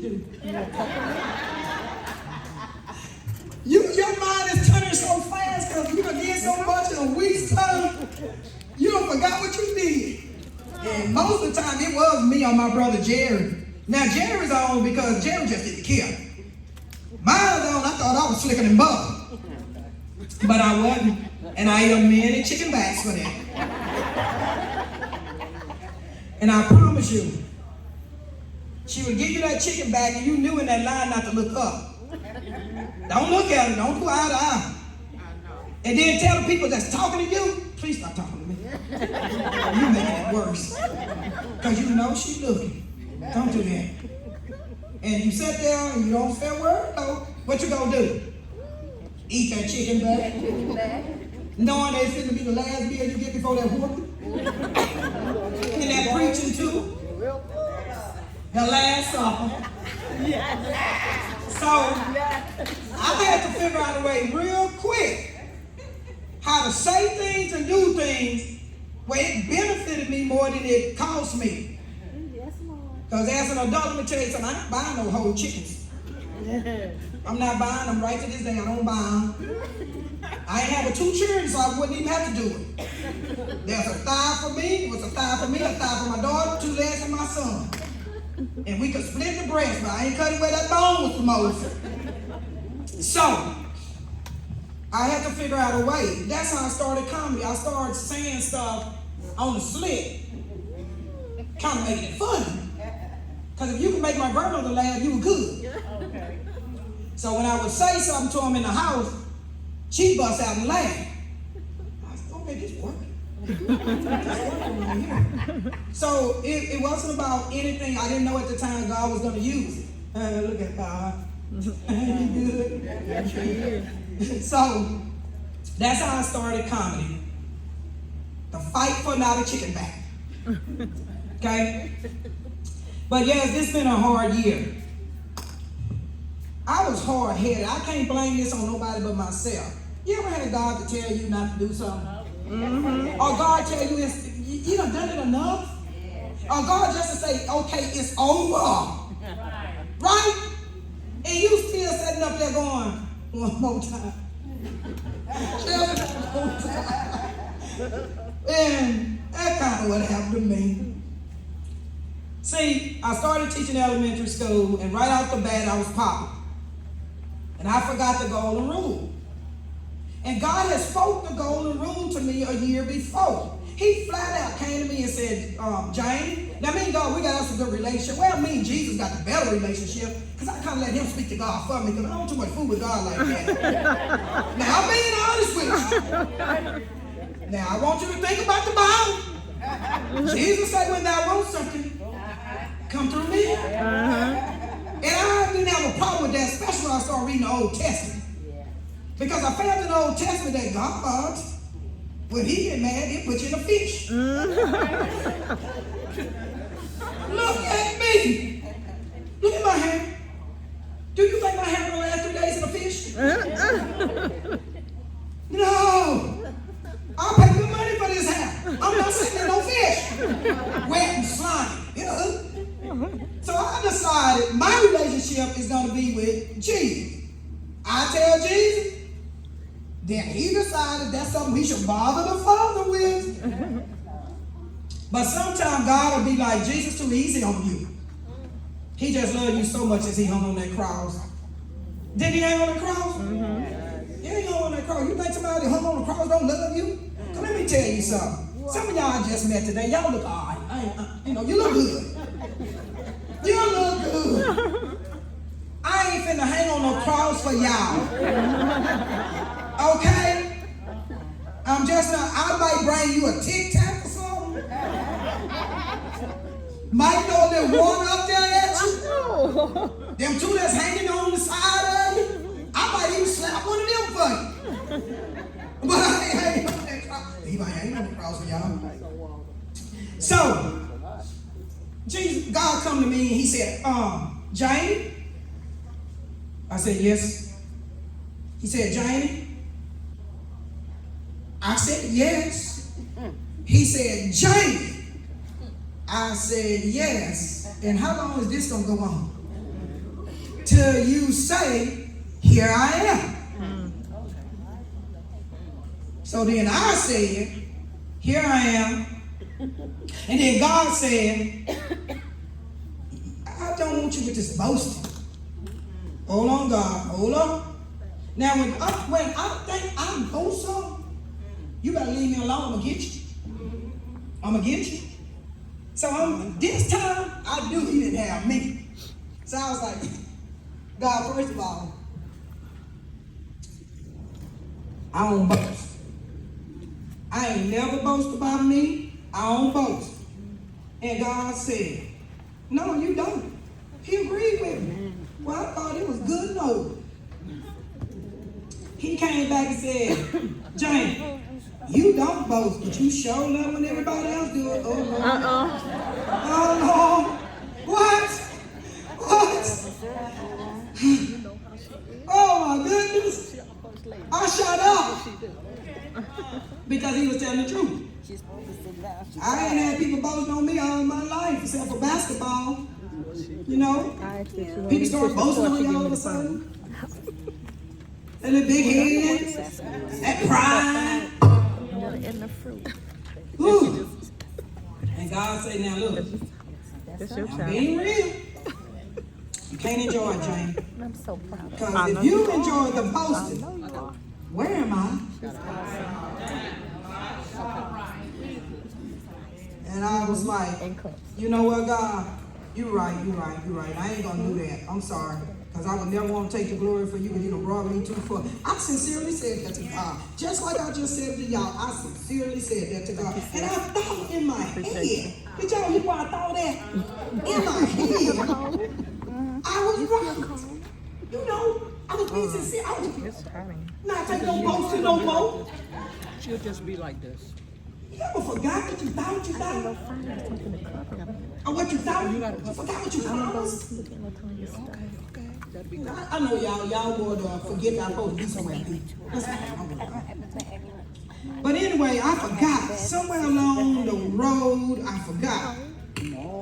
do. Your mind is turning so fast because you done did so much in a week's time. You done forgot what you did. And most of the time it was me or my brother Jerry. Now Jerry's on because Jerry just didn't care. Mine was on, I thought I was slicker than butter. But I wasn't. And I ate a many chicken backs for that. And I promise you, she would give you that chicken back and you knew in that line not to look up. Don't look at her, don't go eye to eye. And then tell the people that's talking to you, please stop talking to me. You making it worse. Because you know she's looking. Don't do that. And you sit there and you don't say a word, no. What you gonna do? Eat that chicken back? Knowing that it's going to be the last meal you get before that whooping? And that preaching too? The last supper. So, I had to figure out a way real quick how to say things and do things where it benefited me more than it cost me. Because as an adult, let me tell you something, I'm not buying no whole chickens. I'm not buying them right to this day. I don't buy them. I ain't have 2 children, so I wouldn't even have to do it. There's a thigh for me, it was a thigh for me, a thigh for my daughter, 2 legs for my son. And we could split the breast, but I ain't cutting where that bone was the most. So, I had to figure out a way. That's how I started comedy. I started saying stuff on the slick, kind of making it funny. Because if you could make my grandmother laugh, you were good. Okay. So when I would say something to him in the house, she'd bust out and laugh. I said, okay, this working. So it wasn't about anything I didn't know at the time God was going to use it. Look at God. Good. So that's how I started comedy. The fight for not a chicken back. Okay? But yes, this has been a hard year. I was hard-headed. I can't blame this on nobody but myself. You ever had God to tell you not to do something? Mm-hmm. Or God tell you, you done done it enough? Or God just to say, okay, it's over. Right? And you still sitting up there going, one more time. Just one more time. And that kind of what happened to me. See, I started teaching elementary school, and right off the bat, I was popular. And I forgot the golden rule. And God has spoke the golden rule to me a year before. He flat out came to me and said, Janie, now me and God, we got us a good relationship. Well, me and Jesus got the better relationship because I kind of let him speak to God for me because I don't too much fool with God like that. Now, I'm being honest with you. Now, I want you to think about the Bible. Jesus said, when thou want something, come through me. And I didn't have a problem with that, especially when I started reading the Old Testament. Because I found in the Old Testament that God, when he get mad, he put you in a fish. Look at me. Look at my hair. Do you think my hair will last 3 days in a fish? No. I'll pay good money for this hair. I'm not sitting in no fish. Wet and slimy. You know? So I decided my relationship is going to be with Jesus. I tell Jesus, then he decided that's something he should bother the Father with. But sometimes God will be like, Jesus too easy on you. He just loved you so much as he hung on that cross. Did he hang on the cross? Mm-hmm. Yeah, he hung on that cross. You think somebody hung on the cross don't love you? So let me tell you something. Some of y'all I just met today, y'all look all right. You look good. You look good. I ain't finna hang on no cross for y'all. Okay? I'm just not, I might bring you a Tic Tac or something. Might throw that one up there at you. Them 2 that's hanging on the side of you. I might even slap one of them for you. But I ain't hanging on that cross. He might hang on the cross for y'all. So, Jesus, God come to me and he said, Janie? I said, yes. He said, Janie? I said, yes. He said, Janie? I said, yes. And how long is this going to go on? till you say, here I am. So then I said, here I am. And then God said, I don't want you with this boasting. Hold on, God. Hold on. Now, when I think I boast something, you better leave me alone. I'm going to get you. I'm going to get you. So this time, I knew he didn't have me. So I was like, God, first of all, I don't boast. I ain't never boast about me. I don't boast. And God said, no, you don't. He agreed with me. Well, I thought it was good and over. He came back and said, Jane, you don't boast, but you sure love when everybody else do it. Oh, Lord. Oh, Lord. What? Oh, my goodness. I shut up. Because he was telling the truth. I ain't had people boasting on me all my life, except for basketball. You know? People start boasting on you all of a sudden. And the big heads, that pride. Ooh. And God say, now look, I'm being real. You can't enjoy it, Jane. I'm so proud. Because if you enjoy the boasting, where am I? And I was like, you know what, God? You're right. I ain't gonna do that. I'm sorry. Because I would never want to take the glory for you, but you done brought me too far. I sincerely said that to God. Just like I just said to y'all, I sincerely said that to God. And I thought in my head, did y'all hear why I thought that? In my head, I was right. You know, I was being sincere. I was not taking no boasting no more. She'll just be like this. You ever forgot what you thought? Or what you thought? You forgot what you promised? I know y'all would forget that I'm supposed to be somewhere. But anyway, I forgot. Somewhere along the road, I forgot.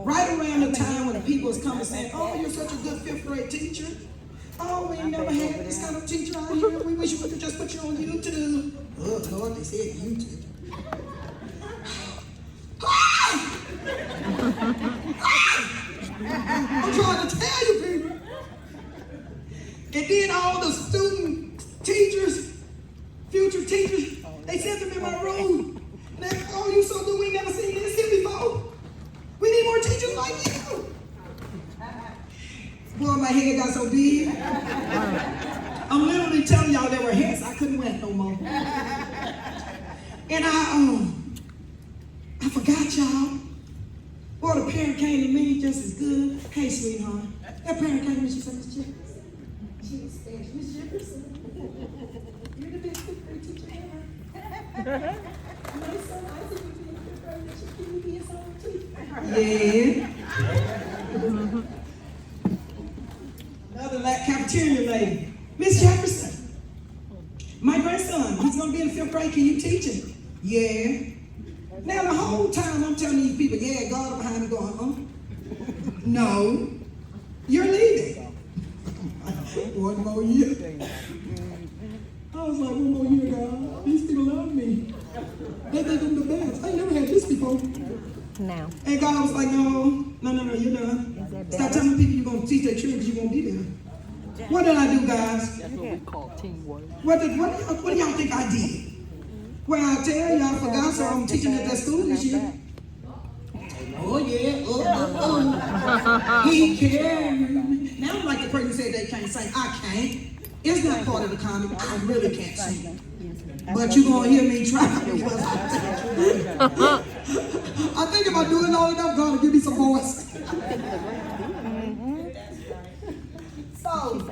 Right around the time when the people was coming saying, oh, you're such a good 5th grade teacher. Oh, we never had this kind of teacher out here. We wish we could just put you on YouTube. Oh, Lord, they said YouTube. I'm trying to tell you people. And then all the student teachers, future teachers, they sent them in my room. And they, oh, you so good, we never seen this here before. We need more teachers like you. Boy, my head got so big. I'm literally telling y'all there were hats I couldn't wear no more. And I forgot y'all. Boy, the parent came to me just as good. Hey, sweetheart. That parent came to me, she said, Miss Jefferson. She said, Miss Jefferson, you're the best 5th grade teacher ever. My son Isaac was in 5th grade, and she gave me his own teacher. Yeah. Another cafeteria lady. Miss Jefferson, my grandson, he's going to be in 5th grade. Can you teach him? Yeah. Now, the whole time I'm telling these people, yeah, God behind me going, no, you're leaving. 1 more year. I was like, 1 more year, God. These people love me. They think I'm the best. I ain't never had this before. Now. And God was like, no, you're done. Stop telling people you're going to teach their children because you won't be there. What did I do, guys? That's what we call teamwork. What do y'all think I did? Well, I tell you, I forgot, so I'm teaching at that school this year. Oh, yeah. He carried me. Now I'm like the person who said they can't sing. I can't. It's not part of the comedy. I really can't sing. But you're going to hear me try. Because I think if I do it long enough, God will give me some voice. So,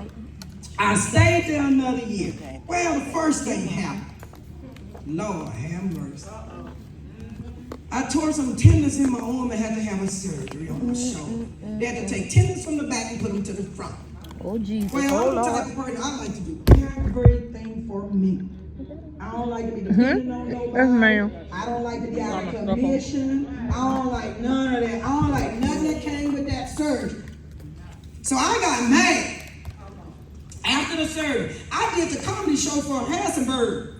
I stayed there another year. Well, the first thing happened. Lord have mercy. I tore some tendons in my arm and had to have a surgery on my shoulder. They had to take tendons from the back and put them to the front. Oh, Jesus. Well, I'm the type of person, I like to do everything for me. I don't like to be dependent on nobody. I don't like to be out of commission. I don't like none of that. I don't like nothing that came with that surgery. So I got mad. after the service, I did the comedy show for Harrisonburg.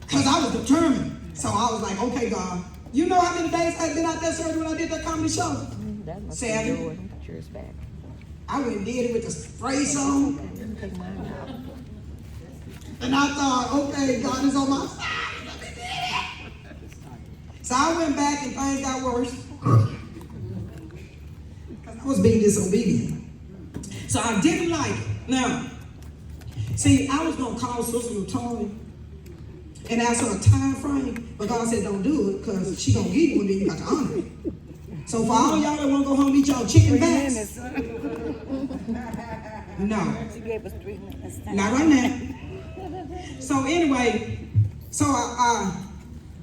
Because I was determined. So I was like, okay, God. You know how many days I've been out there serving when I did that comedy show? That must 7. be yours. Yours back. I went and did it with the spray song. Take mine out. And I thought, okay, God is on my side. Let me do it. So I went back and things got worse. Because I was being disobedient. So I didn't like it. Now, see, I was going to call Sister Latoya and ask her a time frame, but God said don't do it because she going to give you one, then you got to honor it. So for all y'all that want to go home and eat y'all chicken backs, no. She gave us 3 minutes. Not right now. So anyway, so I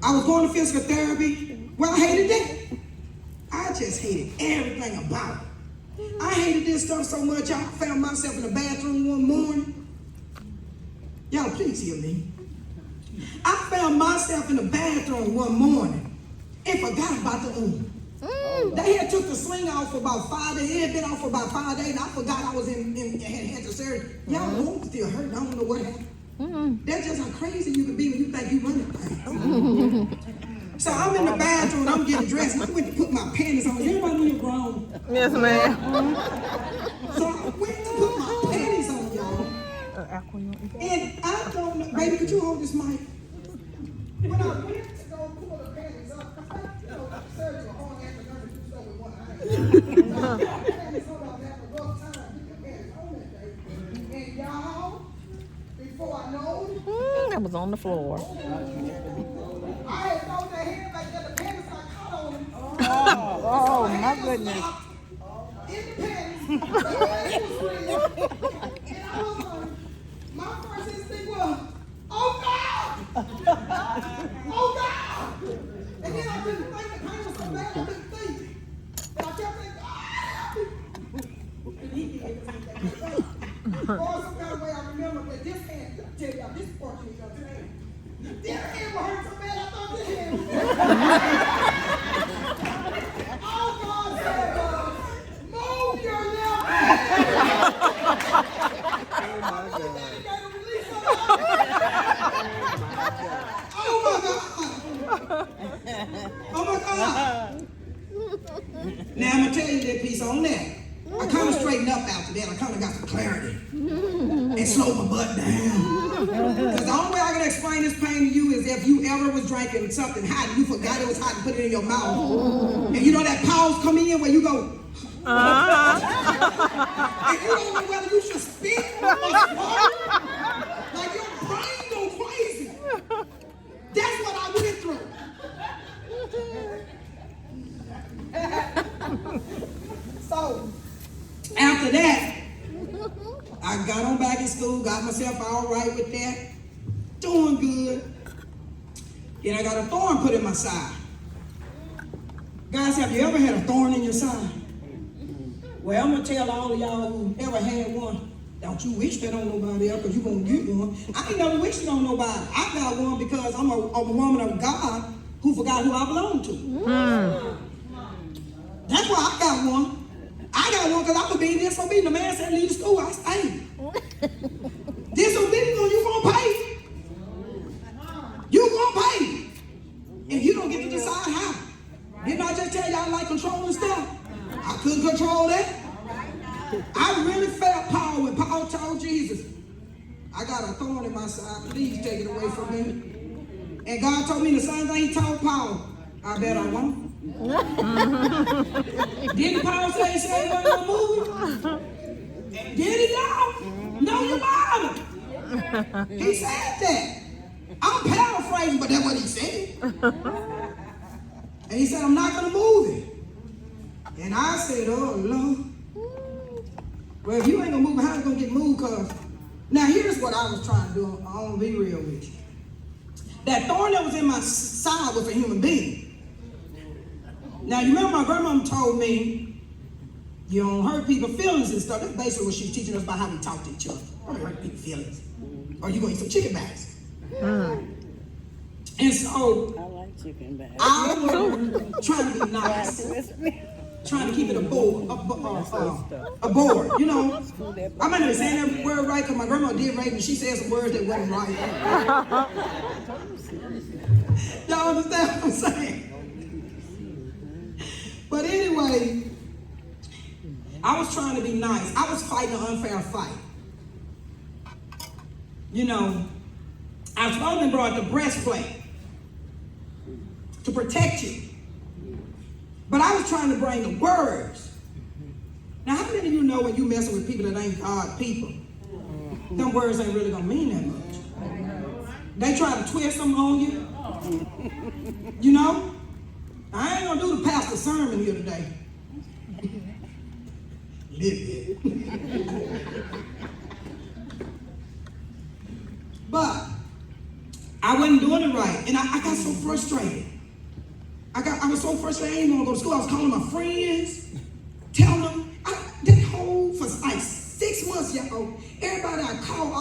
was going to physical therapy. Well, I hated that. I just hated everything about it. I hated this stuff so much, I found myself in the bathroom one morning. Y'all, please hear me. I found myself in the bathroom one morning and forgot about the oil. They had took the sling off for about 5 days. It had been off for about 5 days, and I forgot I was had the surgery. Y'all know I'm still hurt. I don't know what happened. That's just how crazy you can be when you think you running things. So I'm in the bathroom, I'm getting dressed, and I went to put my panties on. Is everybody know you're grown? Yes, ma'am. So I went to put my panties on, y'all. And I don't know, baby, could you hold this mic? When I went to go pull the panties up, because you know, surgery was hard after learning to do stuff with one eye. So I got the panties on, I was having a rough time getting the panties on that day. And y'all, before I know it, That was on the floor. I had thrown that hair back there, the panties got caught on them. Oh, my goodness. In the panties, the leg was real. And I was like, my first instinct was, oh God! Oh God! And then I couldn't think, the pain was so bad I couldn't think. And I kept thinking, ah! And he did it. Or some kind of way I remember that this hand, I tell y'all, this part you got to hand. This hand will hurt so bad I thought this hand was all God said was, move your left hand. Oh my God. Oh my God. Now I'm going to tell you that piece on that. I kind of straightened up after that. I kind of got some clarity and slowed my butt down. Because the only way I can explain this pain to you is if you ever was drinking something hot and you forgot it was hot and put it in your mouth. And you know that pause come in where you go, and you don't know whether you should spit or swallow. Like your brain go crazy. That's what I went through. So, after that, I got on back in school, got myself all right with that, doing good. Then I got a thorn put in my side. Guys, have you ever had a thorn in your side? Well, I'm going to tell all of y'all who ever had one, don't you wish that on nobody else because you're going to get one. I ain't never wished it on nobody. I got one because I'm a woman of God who forgot who I belong to. That's why I got one. I got one because I was being disobedient. The man said leave the school, I stayed. Disobedient, you gonna pay. You gonna pay. And you don't get to decide how. Didn't I just tell y'all I like controlling stuff? I couldn't control that. I really felt power when Paul told Jesus, I got a thorn in my side, please take it away from me. And God told me the same thing he told Paul. I bet I won't. Didn't Paul say he wasn't gonna move? Did he y'all? No, your Bible. He said that. I'm paraphrasing, but that's what he said. And he said, I'm not gonna move it. And I said, oh Lord. Well, if you ain't gonna move it, how you gonna get moved? Cause now here's what I was trying to do. I want to be real with you. That thorn that was in my side was a human being. Now, you remember my grandmama told me, you don't hurt people's feelings and stuff. That's basically what she was teaching us about how we talk to each other. Don't hurt people's feelings. Or you're going to eat some chicken bags. And so, I like chicken bags. I was trying to be nice. trying to keep it a board, a board, you know. I might not be saying that word right because my grandma did rape me. She said some words that wasn't right. Y'all understand what I'm saying? But anyway, I was trying to be nice. I was fighting an unfair fight. You know, I was supposed to brought the breastplate to protect you. But I was trying to bring the words. Now, how many of you know when you messing with people that ain't God people, them words ain't really gonna mean that much? They try to twist them on you. You know? I ain't gonna do the pastor sermon here today. Live it. But I wasn't doing it right, and I got so frustrated. I was so frustrated. I ain't gonna go to school. I was calling my friends, telling them that whole for like 6 months, y'all. Everybody I called.